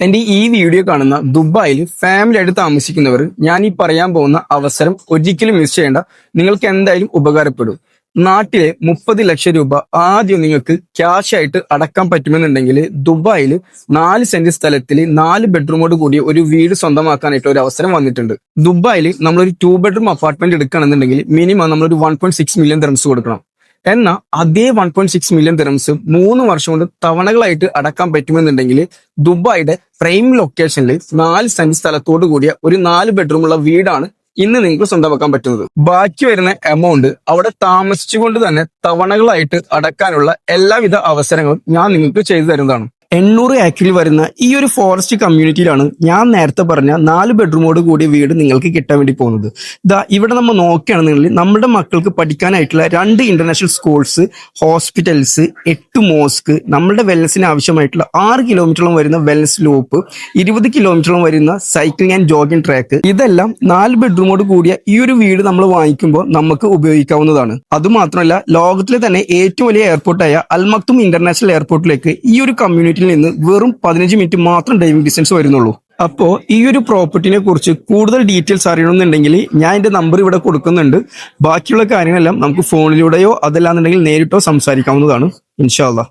എന്റെ ഈ വീഡിയോ കാണുന്ന ദുബായിൽ ഫാമിലി ആയിട്ട് താമസിക്കുന്നവർ ഞാൻ ഈ പറയാൻ പോകുന്ന അവസരം ഒരിക്കലും മിസ് ചെയ്യേണ്ട. നിങ്ങൾക്ക് എന്തായാലും ഉപകാരപ്പെടും. നാട്ടിലെ 30 ലക്ഷം രൂപ ആദ്യം നിങ്ങൾക്ക് ക്യാഷ് ആയിട്ട് അടക്കാൻ പറ്റുമെന്നുണ്ടെങ്കിൽ ദുബായിൽ 4 സെന്റ് സ്ഥലത്തിൽ 4 ബെഡ്റൂമോട് കൂടിയ ഒരു വീട് സ്വന്തമാക്കാനായിട്ട് ഒരു അവസരം വന്നിട്ടുണ്ട്. ദുബായിൽ നമ്മളൊരു 2 ബെഡ്റൂം അപ്പാർട്ട്മെന്റ് എടുക്കുകയാണെന്നുണ്ടെങ്കിൽ മിനിമം നമ്മളൊരു 1.6 മില്യൺ ദിർഹംസ് കൊടുക്കണം. എന്നാൽ അതേ 1.6 മില്യൺ ദിർഹംസ് 3 വർഷം കൊണ്ട് തവണകളായിട്ട് അടക്കാൻ പറ്റുമെന്നുണ്ടെങ്കിൽ ദുബായിയുടെ പ്രൈം ലൊക്കേഷനിൽ 4 സെന്റ് സ്ഥലത്തോട് കൂടിയ ഒരു 4 ബെഡ്റൂമുള്ള വീടാണ് ഇന്ന് നിങ്ങൾക്ക് സ്വന്തമാക്കാൻ പറ്റുന്നത്. ബാക്കി വരുന്ന എമൗണ്ട് അവിടെ താമസിച്ചുകൊണ്ട് തന്നെ തവണകളായിട്ട് അടക്കാനുള്ള എല്ലാവിധ അവസരങ്ങളും ഞാൻ നിങ്ങൾക്ക് ചെയ്തു തരുന്നതാണ്. 800 ഏക്കറിൽ വരുന്ന ഈ ഒരു ഫോറസ്റ്റ് കമ്മ്യൂണിറ്റിയിലാണ് ഞാൻ നേരത്തെ പറഞ്ഞ 4 ബെഡ്റൂമോട് കൂടിയ വീട് നിങ്ങൾക്ക് കിട്ടാൻ വേണ്ടി പോകുന്നത്. ഇവിടെ നമ്മൾ നോക്കുകയാണെന്നുണ്ടെങ്കിൽ നമ്മുടെ മക്കൾക്ക് പഠിക്കാനായിട്ടുള്ള 2 ഇന്റർനാഷണൽ സ്കൂൾസ്, ഹോസ്പിറ്റൽസ്, 8 മോസ്ക്, നമ്മുടെ വെൽനസിന് ആവശ്യമായിട്ടുള്ള 6 കിലോമീറ്ററോളം വരുന്ന വെൽനസ് ലൂപ്പ്, 20 കിലോമീറ്ററോളം വരുന്ന സൈക്ലിംഗ് ആൻഡ് ജോഗിംഗ് ട്രാക്ക്, ഇതെല്ലാം 4 ബെഡ്റൂമോട് കൂടിയ ഈ ഒരു വീട് നമ്മൾ വാങ്ങിക്കുമ്പോൾ നമുക്ക് ഉപയോഗിക്കാവുന്നതാണ്. അതുമാത്രമല്ല ലോകത്തിലെ തന്നെ ഏറ്റവും വലിയ എയർപോർട്ടായ അൽ മക്തും ഇന്റർനാഷണൽ എയർപോർട്ടിലേക്ക് ഈ ഒരു കമ്മ്യൂണിറ്റി നിന്ന് വെറും 15 മിനിറ്റ് മാത്രം ഡ്രൈവിംഗ് ഡിസ്റ്റൻസ് വരുന്നുള്ളൂ. അപ്പോൾ ഈ ഒരു പ്രോപ്പർട്ടിനെ കുറിച്ച് കൂടുതൽ ഡീറ്റെയിൽസ് അറിയണമെന്നുണ്ടെങ്കിൽ ഞാൻ എൻ്റെ നമ്പർ ഇവിടെ കൊടുക്കുന്നുണ്ട്. ബാക്കിയുള്ള കാര്യങ്ങളെല്ലാം നമുക്ക് ഫോണിലൂടെയോ അതല്ലാന്നുണ്ടെങ്കിൽ നേരിട്ടോ സംസാരിക്കാവുന്നതാണ്. ഇൻഷാ അല്ലാഹ്.